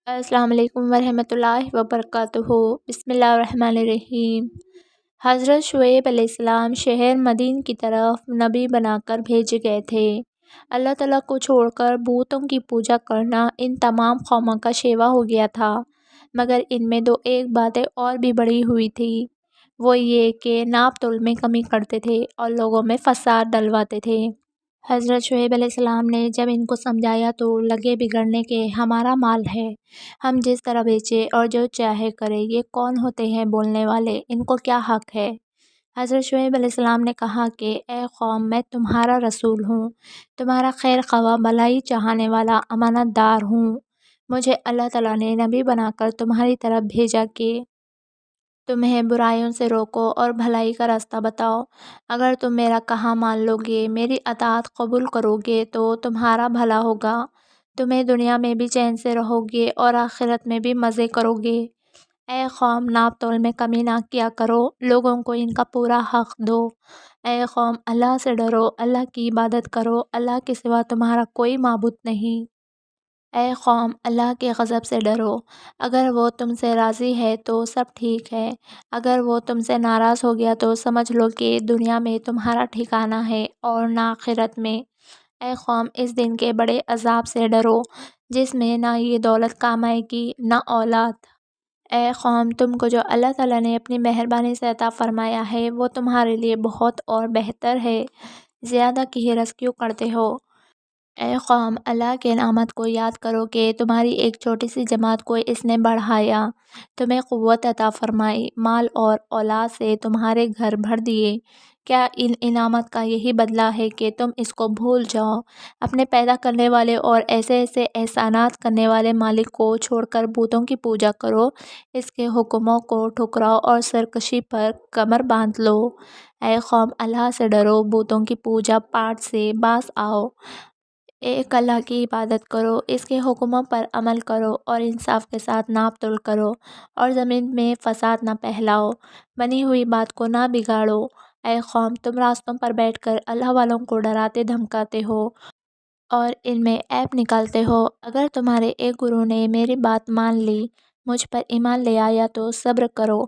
السلام علیکم ورحمۃ اللہ وبرکاتہ۔ بسم اللہ الرحمن الرحیم۔ حضرت شعیب علیہ السلام شہر مدین کی طرف نبی بنا کر بھیجے گئے تھے۔ اللہ تعالیٰ کو چھوڑ کر بتوں کی پوجا کرنا ان تمام قوموں کا شیوا ہو گیا تھا، مگر ان میں ایک باتیں اور بھی بڑھی ہوئی تھی، وہ یہ کہ ناپ تول میں کمی کرتے تھے اور لوگوں میں فساد ڈلواتے تھے۔ حضرت شعیب علیہ السلام نے جب ان کو سمجھایا تو لگے بگڑنے کہ ہمارا مال ہے، ہم جس طرح بیچے اور جو چاہے کرے، یہ کون ہوتے ہیں بولنے والے، ان کو کیا حق ہے؟ حضرت شعیب علیہ السلام نے کہا کہ اے قوم، میں تمہارا رسول ہوں، تمہارا خیر خواہ بھلائی چاہنے والا امانت دار ہوں۔ مجھے اللہ تعالیٰ نے نبی بنا کر تمہاری طرف بھیجا کہ تمہیں برائیوں سے روکو اور بھلائی کا راستہ بتاؤ۔ اگر تم میرا کہا مان لو گے، میری اطاعت قبول کرو گے تو تمہارا بھلا ہوگا، تمہیں دنیا میں بھی چین سے رہو گے اور آخرت میں بھی مزے کرو گے۔ اے قوم، ناپ تول میں کمی نہ کیا کرو، لوگوں کو ان کا پورا حق دو۔ اے قوم، اللہ سے ڈرو، اللہ کی عبادت کرو، اللہ کے سوا تمہارا کوئی معبود نہیں۔ اے قوم، اللہ کے غضب سے ڈرو، اگر وہ تم سے راضی ہے تو سب ٹھیک ہے، اگر وہ تم سے ناراض ہو گیا تو سمجھ لو کہ دنیا میں تمہارا ٹھکانہ ہے اور نہ آخرت میں۔ اے قوم، اس دن کے بڑے عذاب سے ڈرو جس میں نہ یہ دولت کام آئے گی نہ اولاد۔ اے قوم، تم کو جو اللہ تعالیٰ نے اپنی مہربانی سے عطا فرمایا ہے وہ تمہارے لیے بہت اور بہتر ہے، زیادہ کی حرص کیوں کرتے ہو؟ اے قوم، اللہ کے نعمت کو یاد کرو کہ تمہاری ایک چھوٹی سی جماعت کو اس نے بڑھایا، تمہیں قوت عطا فرمائی، مال اور اولاد سے تمہارے گھر بھر دیے۔ کیا ان انعامات کا یہی بدلہ ہے کہ تم اس کو بھول جاؤ، اپنے پیدا کرنے والے اور ایسے ایسے احسانات کرنے والے مالک کو چھوڑ کر بتوں کی پوجا کرو، اس کے حکموں کو ٹھکراؤ اور سرکشی پر کمر باندھ لو؟ اے قوم، اللہ سے ڈرو، بتوں کی پوجا پاٹ سے باز آؤ، ایک اللہ کی عبادت کرو، اس کے حکموں پر عمل کرو اور انصاف کے ساتھ ناپ تول کرو اور زمین میں فساد نہ پھیلاؤ، بنی ہوئی بات کو نہ بگاڑو۔ اے قوم، تم راستوں پر بیٹھ کر اللہ والوں کو ڈراتے دھمکاتے ہو اور ان میں عیب نکالتے ہو۔ اگر تمہارے ایک گروہ نے میری بات مان لی، مجھ پر ایمان لے آیا تو صبر کرو،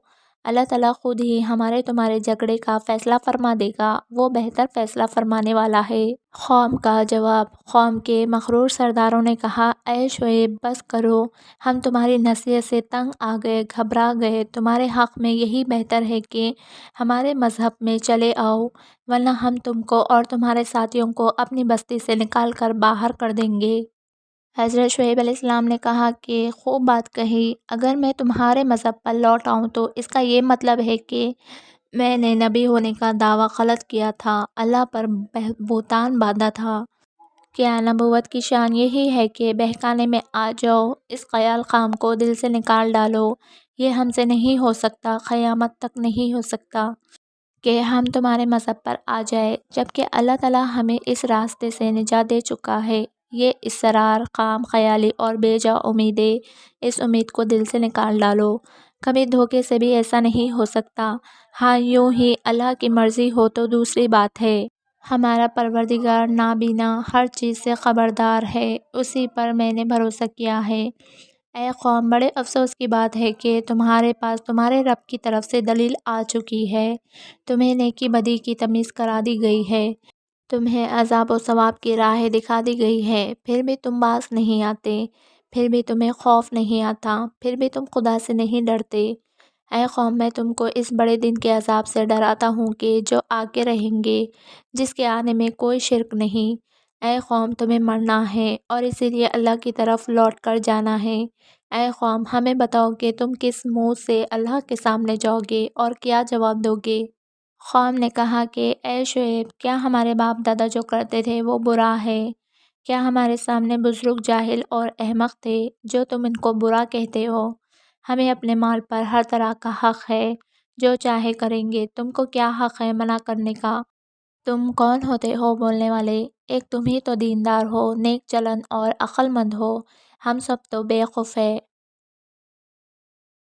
اللہ تعالیٰ خود ہی ہمارے تمہارے جھگڑے کا فیصلہ فرما دے گا، وہ بہتر فیصلہ فرمانے والا ہے۔ قوم کا جواب۔ قوم کے مغرور سرداروں نے کہا، اے شعیب، بس کرو، ہم تمہاری نصیحت سے تنگ آ گئے، گھبرا گئے، تمہارے حق میں یہی بہتر ہے کہ ہمارے مذہب میں چلے آؤ، ورنہ ہم تم کو اور تمہارے ساتھیوں کو اپنی بستی سے نکال کر باہر کر دیں گے۔ حضرت شعیب علیہ السلام نے کہا کہ خوب بات کہی، اگر میں تمہارے مذہب پر لوٹ آؤں تو اس کا یہ مطلب ہے کہ میں نے نبی ہونے کا دعویٰ غلط کیا تھا، اللہ پر بہتان باندھا تھا۔ کیا نبوت کی شان یہی ہے کہ بہکانے میں آ جاؤ؟ اس خیال خام کو دل سے نکال ڈالو، یہ ہم سے نہیں ہو سکتا، قیامت تک نہیں ہو سکتا کہ ہم تمہارے مذہب پر آ جائیں، جبکہ اللہ تعالیٰ ہمیں اس راستے سے نجات دے چکا ہے۔ یہ اصرار، خام خیالی اور بے جا امیدیں، اس امید کو دل سے نکال ڈالو، کبھی دھوکے سے بھی ایسا نہیں ہو سکتا۔ ہاں، یوں ہی اللہ کی مرضی ہو تو دوسری بات ہے۔ ہمارا پروردگار نابینا، ہر چیز سے خبردار ہے، اسی پر میں نے بھروسہ کیا ہے۔ اے قوم، بڑے افسوس کی بات ہے کہ تمہارے پاس تمہارے رب کی طرف سے دلیل آ چکی ہے، تمہیں نیکی بدی کی تمیز کرا دی گئی ہے، تمہیں عذاب و ثواب کی راہیں دکھا دی گئی ہے، پھر بھی تم باز نہیں آتے، پھر بھی تمہیں خوف نہیں آتا، پھر بھی تم خدا سے نہیں ڈرتے۔ اے قوم، میں تم کو اس بڑے دن کے عذاب سے ڈراتا ہوں کہ جو آگے رہیں گے، جس کے آنے میں کوئی شرک نہیں۔ اے قوم، تمہیں مرنا ہے اور اسی لیے اللہ کی طرف لوٹ کر جانا ہے۔ اے قوم، ہمیں بتاؤ کہ تم کس منہ سے اللہ کے سامنے جاؤ گے اور کیا جواب دو گے؟ قوم نے کہا کہ اے شعیب، کیا ہمارے باپ دادا جو کرتے تھے وہ برا ہے؟ کیا ہمارے سامنے بزرگ جاہل اور احمق تھے جو تم ان کو برا کہتے ہو؟ ہمیں اپنے مال پر ہر طرح کا حق ہے، جو چاہے کریں گے، تم کو کیا حق ہے منع کرنے کا؟ تم کون ہوتے ہو بولنے والے؟ ایک تم ہی تو دیندار ہو، نیک چلن اور عقل مند ہو، ہم سب تو بیوقوف ہے۔